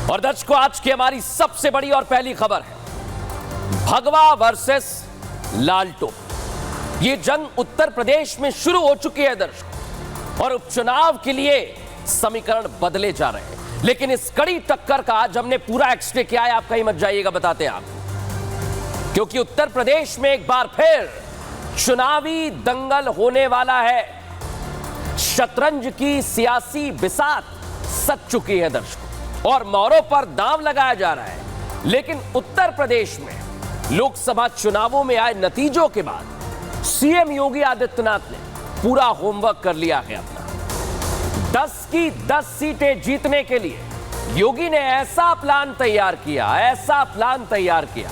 और दर्शकों, आज की हमारी सबसे बड़ी और पहली खबर है भगवा वर्सेस लालटो। ये जंग उत्तर प्रदेश में शुरू हो चुकी है दर्शकों, और उपचुनाव के लिए समीकरण बदले जा रहे हैं। लेकिन इस कड़ी टक्कर का आज हमने पूरा एक्सरे किया है, आप कहीं मत जाइएगा, बताते हैं आपको। क्योंकि उत्तर प्रदेश में एक बार फिर चुनावी दंगल होने वाला है। शतरंज की सियासी बिसात सज चुकी है दर्शकों, और मोहरों पर दांव लगाया जा रहा है। लेकिन उत्तर प्रदेश में लोकसभा चुनावों में आए नतीजों के बाद सीएम योगी आदित्यनाथ ने पूरा होमवर्क कर लिया है अपना। 10 की 10 सीटें जीतने के लिए योगी ने ऐसा प्लान तैयार किया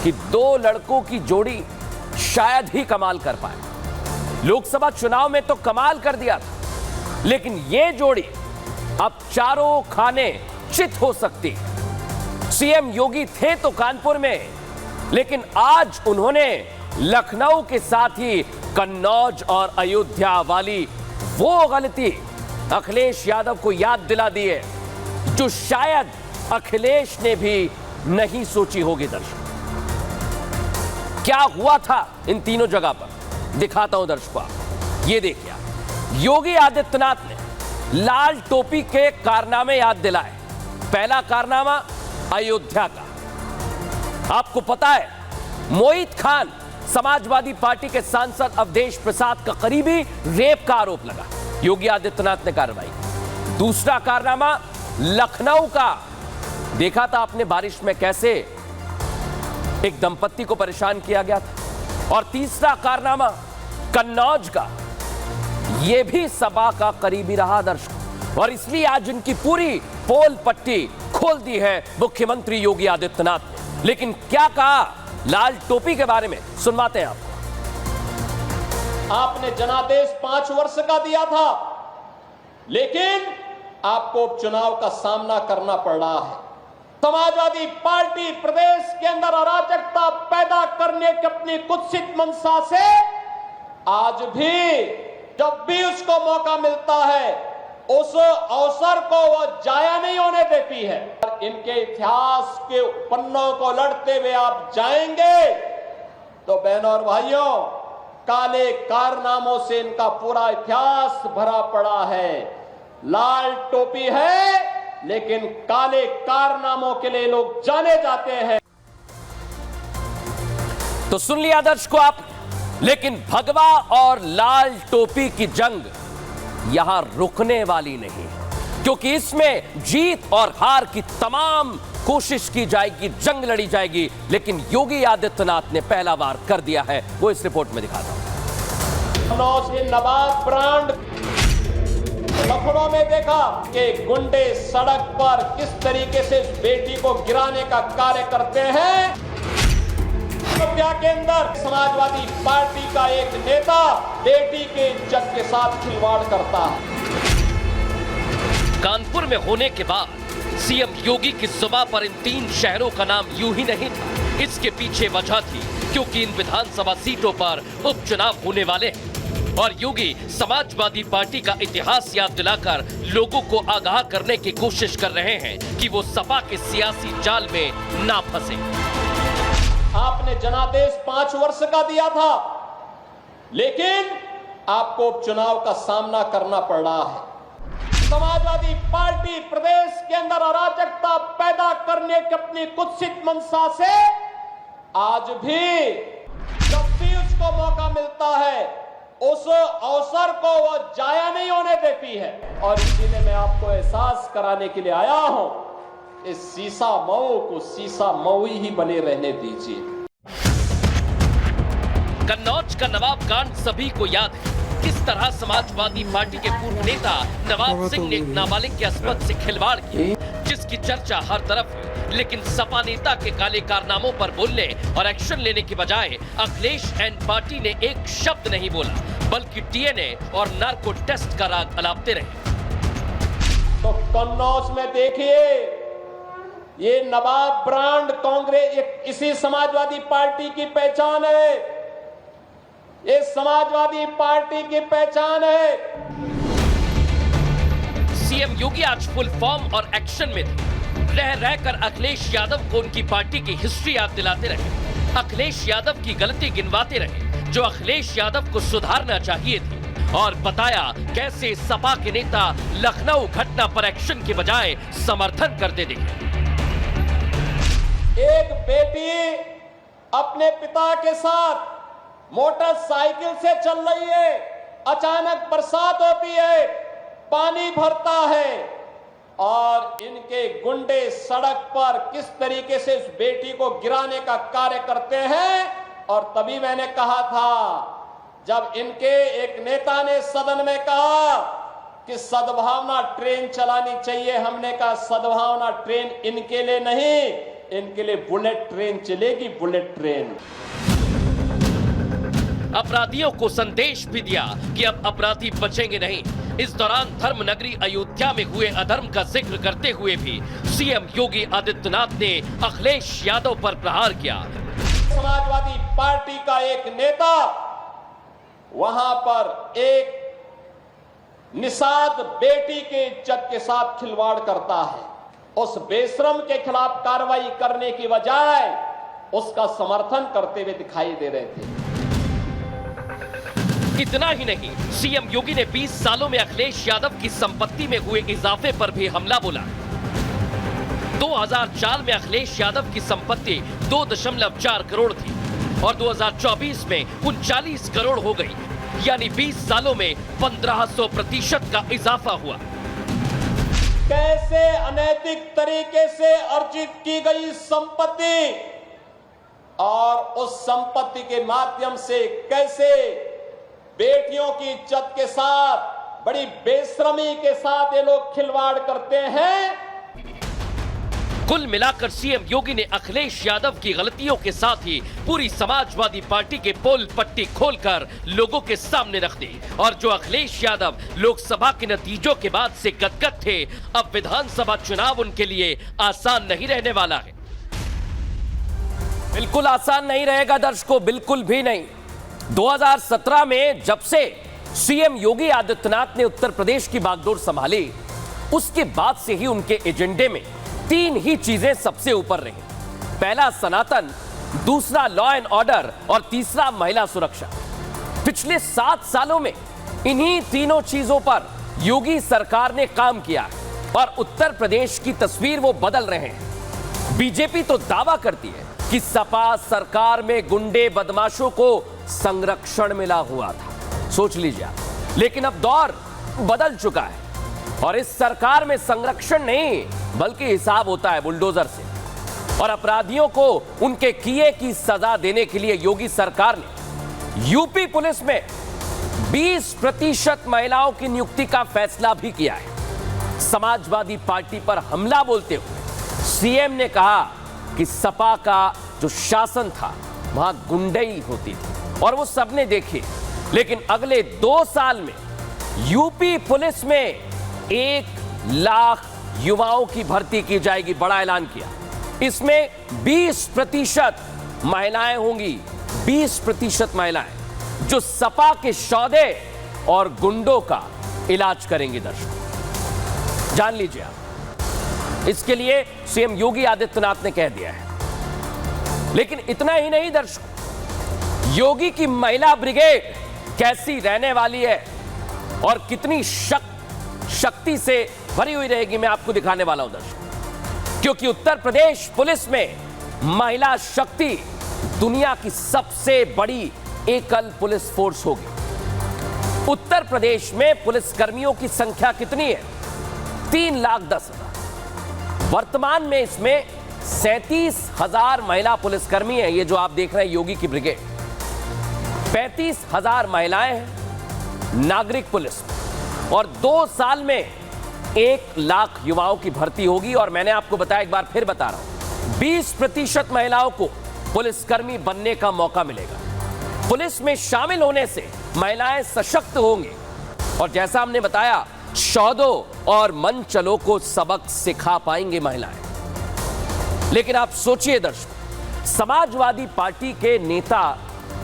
कि 2 लड़कों की जोड़ी शायद ही कमाल कर पाए। लोकसभा चुनाव में तो कमाल कर दिया था, लेकिन यह जोड़ी अब चारों खाने चित हो सकती है। सीएम योगी थे तो कानपुर में, लेकिन आज उन्होंने लखनऊ के साथ ही कन्नौज और अयोध्या वाली वो गलती अखिलेश यादव को याद दिला दी है जो शायद अखिलेश ने भी नहीं सोची होगी। दर्शक, क्या हुआ था इन तीनों जगह पर दिखाता हूं दर्शकों। ये देखिए, योगी आदित्यनाथ ने लाल टोपी के कारनामे याद दिलाए। पहला कारनामा अयोध्या का। आपको पता है, मोहित खान समाजवादी पार्टी के सांसद अवधेश प्रसाद का करीबी रेप का आरोप लगा, योगी आदित्यनाथ ने कार्रवाई की। दूसरा कारनामा लखनऊ का। देखा था आपने बारिश में कैसे एक दंपत्ति को परेशान किया गया था। और तीसरा कारनामा कन्नौज का। यह भी सभा का करीबी रहा दर्शक, और इसलिए आज इनकी पूरी पोल पट्टी खोल दी है मुख्यमंत्री योगी आदित्यनाथ ने। लेकिन क्या कहा लाल टोपी के बारे में, सुनवाते हैं आपको। आपने जनादेश 5 वर्ष का दिया था, लेकिन आपको उपचुनाव का सामना करना पड़ रहा है। समाजवादी पार्टी प्रदेश के अंदर अराजकता पैदा करने की अपनी कुत्सित मंशा से आज भी जब भी उसको मौका मिलता है उस अवसर को वो जाया नहीं होने देती है। इनके इतिहास के पन्नों को लड़ते हुए आप जाएंगे तो बहनों और भाइयों, काले कारनामों से इनका पूरा इतिहास भरा पड़ा है। लाल टोपी है, लेकिन काले कारनामों के लिए लोग जाने जाते हैं। तो सुन लिया दर्शकों आप, लेकिन भगवा और लाल टोपी की जंग यहां रुकने वाली नहीं, क्योंकि इसमें जीत और हार की तमाम कोशिश की जाएगी, जंग लड़ी जाएगी। लेकिन योगी आदित्यनाथ ने पहला वार कर दिया है, वो इस रिपोर्ट में दिखाता हूं। नवाब ब्रांड लखनऊ में देखा कि गुंडे सड़क पर किस तरीके से बेटी को गिराने का कार्य करते हैं। अयोध्या के अंदर समाजवादी पार्टी का एक नेता बेटी के इज्जत के साथ खिलवाड़ करता है। कानपुर में होने के बाद सीएम योगी की जुबान पर इन 3 शहरों का नाम यूं ही नहीं था। इसके पीछे वजह थी, क्योंकि इन विधानसभा सीटों पर उपचुनाव होने वाले हैं, और योगी समाजवादी पार्टी का इतिहास याद दिलाकर लोगों को आगाह करने की कोशिश कर रहे हैं कि वो सपा के सियासी जाल में ना फंसे। आपने जनादेश 5 वर्ष का दिया था, लेकिन आपको उपचुनाव का सामना करना पड़ रहा है। समाजवादी पार्टी प्रदेश के अंदर अराजकता पैदा करने की अपनी कुत्सित मंशा से आज भी जब भी उसको मौका मिलता है उस अवसर को वो जाया नहीं होने देती है। और इसीलिए मैं आपको एहसास कराने के लिए आया हूं, इस सीसा मऊ को सीसा मऊ ही बने रहने दीजिए। कन्नौज का नवाब कांड सभी को याद है। किस तरह समाजवादी पार्टी के पूर्व नेता नवाब सिंह ने नाबालिग के अस्पत से खिलवाड़ की, जिसकी चर्चा हर तरफ हुई। लेकिन सपा नेता के काले कारनामों पर बोलने और एक्शन लेने की बजाय अखिलेश एंड पार्टी ने एक शब्द नहीं बोला, बल्कि डीएनए और नार्को टेस्ट का राग अलापते रहे। तो कन्नौज में देखिए, ये नवाब ब्रांड कांग्रेस इसी समाजवादी पार्टी की पहचान है। ये समाजवादी पार्टी की पहचान है। सीएम योगी आज फुल फॉर्म और एक्शन में थे। रह रहकर अखिलेश यादव को उनकी पार्टी की हिस्ट्री याद दिलाते रहे, अखिलेश यादव की गलती गिनवाते रहे जो अखिलेश यादव को सुधारना चाहिए थी, और बताया कैसे सपा के नेता लखनऊ घटना पर एक्शन के बजाय समर्थन करते दिखे। एक बेटी अपने पिता के साथ मोटरसाइकिल से चल रही है, अचानक बरसात होती है, पानी भरता है और इनके गुंडे सड़क पर किस तरीके से इस बेटी को गिराने का कार्य करते हैं। और तभी मैंने कहा था, जब इनके एक नेता ने सदन में कहा कि सद्भावना ट्रेन चलानी चाहिए, हमने कहा सद्भावना ट्रेन इनके लिए नहीं, इनके लिए बुलेट ट्रेन चलेगी, बुलेट ट्रेन। अपराधियों को संदेश भी दिया कि अब अपराधी बचेंगे नहीं। इस दौरान धर्मनगरी अयोध्या में हुए अधर्म का जिक्र करते हुए भी सीएम योगी आदित्यनाथ ने अखिलेश यादव पर प्रहार किया। समाजवादी पार्टी का एक नेता वहां पर एक निषाद बेटी के इज्जत के साथ खिलवाड़ करता है। उस बेशरम के खिलाफ कार्रवाई करने की बजाय उसका समर्थन करते हुए दिखाई दे रहे थे। इतना ही नहीं, सीएम योगी ने 20 सालों में अखिलेश यादव की संपत्ति में हुए इजाफे पर भी हमला बोला। 2004 में अखिलेश यादव की संपत्ति 2.4 करोड़ थी और 2024 में 39 करोड़ हो गई, यानी 20 सालों में 1500% का इजाफा हुआ। कैसे अनैतिक तरीके से अर्जित की गई संपत्ति और उस संपत्ति के माध्यम से कैसे बेटियों की इज्जत के साथ बड़ी बेशर्मी के साथ ये लोग खिलवाड़ करते हैं। कुल मिलाकर सीएम योगी ने अखिलेश यादव की गलतियों के साथ ही पूरी समाजवादी पार्टी के पोल पट्टी खोलकर लोगों के सामने रख दी, और जो अखिलेश यादव लोकसभा के नतीजों के बाद से गदगद थे, अब विधानसभा चुनाव उनके लिए आसान नहीं रहने वाला है। बिल्कुल आसान नहीं रहेगा दर्शकों, बिल्कुल भी नहीं। 2017 में जब से सीएम योगी आदित्यनाथ ने उत्तर प्रदेश की बागडोर संभाली, उसके बाद से ही उनके एजेंडे में 3 ही चीजें सबसे ऊपर रही। पहला सनातन, दूसरा लॉ एंड ऑर्डर और तीसरा महिला सुरक्षा। पिछले 7 सालों में इन्हीं तीनों चीजों पर योगी सरकार ने काम किया और उत्तर प्रदेश की तस्वीर वो बदल रहे हैं। बीजेपी तो दावा करती है कि सपा सरकार में गुंडे बदमाशों को संरक्षण मिला हुआ था, सोच लीजिए आप। लेकिन अब दौर बदल चुका है और इस सरकार में संरक्षण नहीं बल्कि हिसाब होता है बुलडोजर से। और अपराधियों को उनके किए की सजा देने के लिए योगी सरकार ने यूपी पुलिस में 20% महिलाओं की नियुक्ति का फैसला भी किया है। समाजवादी पार्टी पर हमला बोलते हुए सीएम ने कहा कि सपा का जो शासन था वहां गुंडई होती थी और वो सबने देखी, लेकिन अगले 2 साल में यूपी पुलिस में 1 लाख युवाओं की भर्ती की जाएगी, बड़ा ऐलान किया। इसमें 20% महिलाएं होंगी, 20% महिलाएं जो सपा के सौदे और गुंडों का इलाज करेंगे। दर्शक जान लीजिए आप, इसके लिए सीएम योगी आदित्यनाथ ने कह दिया है। लेकिन इतना ही नहीं दर्शक, योगी की महिला ब्रिगेड कैसी रहने वाली है और कितनी शक्ति से भरी हुई रहेगी, मैं आपको दिखाने वाला हूं दर्शक। क्योंकि उत्तर प्रदेश पुलिस में महिला शक्ति दुनिया की सबसे बड़ी एकल पुलिस फोर्स होगी। उत्तर प्रदेश में पुलिसकर्मियों की संख्या कितनी है? 3,10,000। वर्तमान में इसमें 37,000 महिला पुलिसकर्मी हैं। ये जो आप देख रहे हैं योगी की ब्रिगेड, 35,000 महिलाएं हैं नागरिक पुलिस में, और 2 साल में 1 लाख युवाओं की भर्ती होगी। और मैंने आपको बताया, एक बार फिर बता रहा हूं, 20% महिलाओं को पुलिसकर्मी बनने का मौका मिलेगा। पुलिस में शामिल होने से महिलाएं सशक्त होंगी और जैसा हमने बताया, शौदों और मनचलों को सबक सिखा पाएंगे महिलाएं। लेकिन आप सोचिए दर्शकों, समाजवादी पार्टी के नेता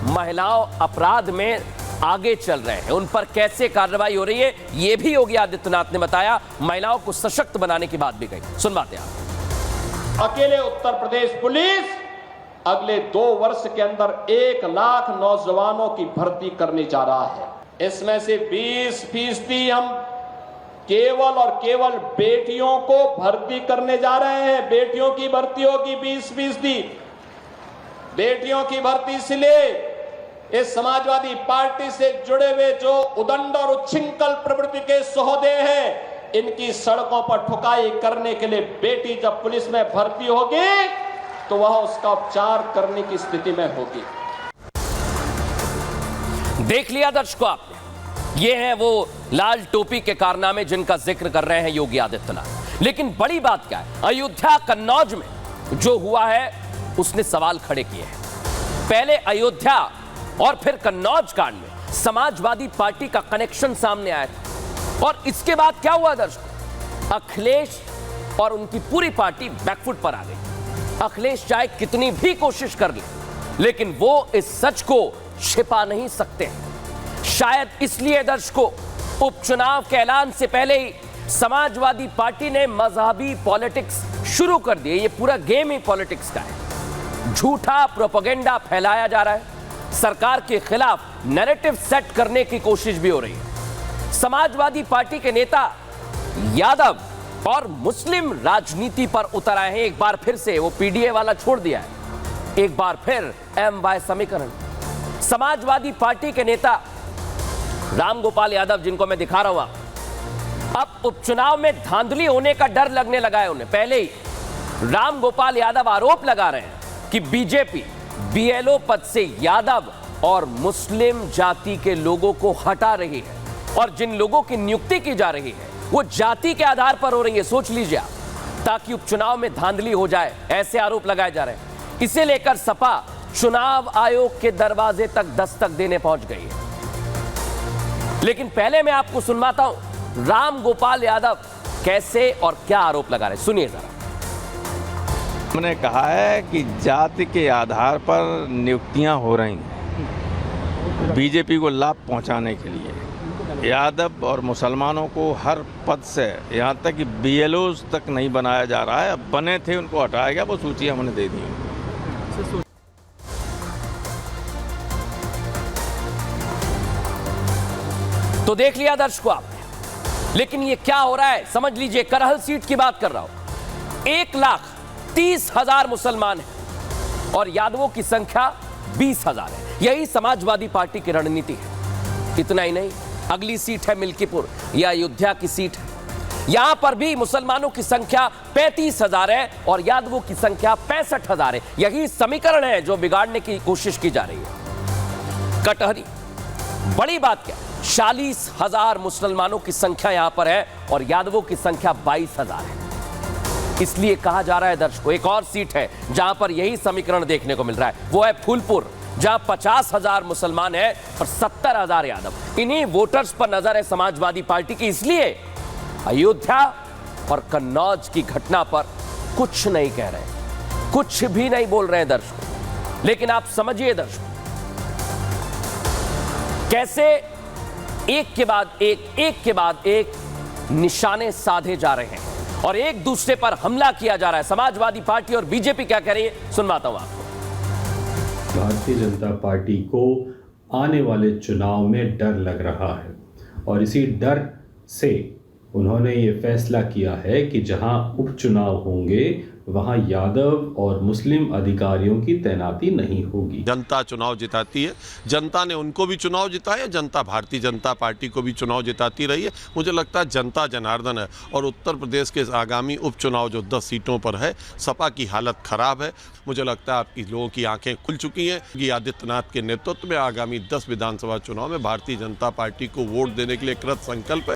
महिलाओं अपराध में आगे चल रहे हैं, उन पर कैसे कार्रवाई हो रही है ये भी योगी आदित्यनाथ ने बताया। महिलाओं को सशक्त बनाने की बात भी कही, सुनवाते हैं आप। अकेले उत्तर प्रदेश पुलिस अगले 2 वर्ष के अंदर 1 लाख नौजवानों की भर्ती करने जा रहा है। इसमें से 20% हम केवल और केवल बेटियों को भर्ती करने जा रहे हैं। बेटियों की भर्ती होगी 20%। बेटियों की भर्ती इसलिए इस समाजवादी पार्टी से जुड़े हुए जो उदंड और उच्छृंखल प्रवृत्ति के सहोदय हैं, इनकी सड़कों पर ठुकाई करने के लिए बेटी जब पुलिस में भर्ती होगी तो वह उसका उपचार करने की स्थिति में होगी। देख लिया दर्शकों आपने, ये हैं वो लाल टोपी के कारनामे जिनका जिक्र कर रहे हैं योगी आदित्यनाथ। लेकिन बड़ी बात क्या है, अयोध्या कन्नौज में जो हुआ है उसने सवाल खड़े किए हैं। पहले अयोध्या और फिर कन्नौज कांड में समाजवादी पार्टी का कनेक्शन सामने आया था और इसके बाद क्या हुआ दर्शकों, अखिलेश और उनकी पूरी पार्टी बैकफुट पर आ गई। अखिलेश चाहे कितनी भी कोशिश कर ले, लेकिन वो इस सच को छिपा नहीं सकते। शायद इसलिए दर्शकों, उपचुनाव के ऐलान से पहले ही समाजवादी पार्टी ने मजहबी पॉलिटिक्स शुरू कर दी। ये पूरा गेम ही पॉलिटिक्स का है। झूठा प्रोपेगेंडा फैलाया जा रहा है, सरकार के खिलाफ नैरेटिव सेट करने की कोशिश भी हो रही है। समाजवादी पार्टी के नेता यादव और मुस्लिम राजनीति पर उतर आए हैं। एक बार फिर से वो पीडीए वाला छोड़ दिया है, एक बार फिर MY समीकरण। समाजवादी पार्टी के नेता रामगोपाल यादव, जिनको मैं दिखा रहा हूं, अब उपचुनाव में धांधली होने का डर लगने लगा है उन्हें। पहले ही रामगोपाल यादव आरोप लगा रहे हैं कि बीजेपी BLO पद से यादव और मुस्लिम जाति के लोगों को हटा रही है और जिन लोगों की नियुक्ति की जा रही है वो जाति के आधार पर हो रही है। सोच लीजिए आप, ताकि उपचुनाव में धांधली हो जाए, ऐसे आरोप लगाए जा रहे हैं। इसे लेकर सपा चुनाव आयोग के दरवाजे तक दस्तक देने पहुंच गई है। लेकिन पहले मैं आपको सुनवाता हूं रामगोपाल यादव कैसे और क्या आरोप लगा रहे, सुनिए जरा। हमने कहा है कि जाति के आधार पर नियुक्तियां हो रही हैं बीजेपी को लाभ पहुंचाने के लिए। यादव और मुसलमानों को हर पद से, यहां तक कि BLOs तक नहीं बनाया जा रहा है। अब बने थे उनको हटाया गया, वो सूची हमने दे दी। तो देख लिया दर्शकों आपने, लेकिन ये क्या हो रहा है समझ लीजिए। करहल सीट की बात कर रहा हूं, 1,30,000 मुसलमान हैं और यादवों की संख्या 20,000 है। यही समाजवादी पार्टी की रणनीति है। इतना ही नहीं, अगली सीट है मिल्कीपुर, यह अयोध्या की सीट है। यहां पर भी मुसलमानों की संख्या 35,000 है और यादवों की संख्या 65,000 है। यही समीकरण है जो बिगाड़ने की कोशिश की जा रही है। कटहरी, बड़ी बात क्या, 40,000 मुसलमानों की संख्या यहां पर है और यादवों की संख्या 22,000 है। इसलिए कहा जा रहा है दर्शकों, एक और सीट है जहां पर यही समीकरण देखने को मिल रहा है, वो है फूलपुर, जहां 50,000 मुसलमान है और 70,000 यादव। इन्हीं वोटर्स पर नजर है समाजवादी पार्टी की। इसलिए अयोध्या और कन्नौज की घटना पर कुछ नहीं कह रहे, कुछ भी नहीं बोल रहे हैं दर्शकों। लेकिन आप समझिए दर्शकों, कैसे एक के बाद एक निशाने साधे जा रहे हैं और एक दूसरे पर हमला किया जा रहा है। समाजवादी पार्टी और बीजेपी क्या कह रही है, सुनवाता हूं आपको। भारतीय जनता पार्टी को आने वाले चुनाव में डर लग रहा है और इसी डर से उन्होंने ये फैसला किया है कि जहां उपचुनाव होंगे वहां यादव और मुस्लिम अधिकारियों की तैनाती नहीं होगी। जनता चुनाव जिताती है, जनता ने उनको भी चुनाव जिताया, जनता भारतीय जनता पार्टी को भी चुनाव जिताती रही है। मुझे लगता है जनता जनार्दन है और उत्तर प्रदेश के आगामी उपचुनाव जो 10 सीटों पर है, सपा की हालत खराब है। मुझे लगता है आपकी लोगों की आंखें खुल चुकी हैं कि आदित्यनाथ के नेतृत्व में आगामी 10 विधानसभा चुनाव में भारतीय जनता पार्टी को वोट देने के लिए कृत संकल्प है।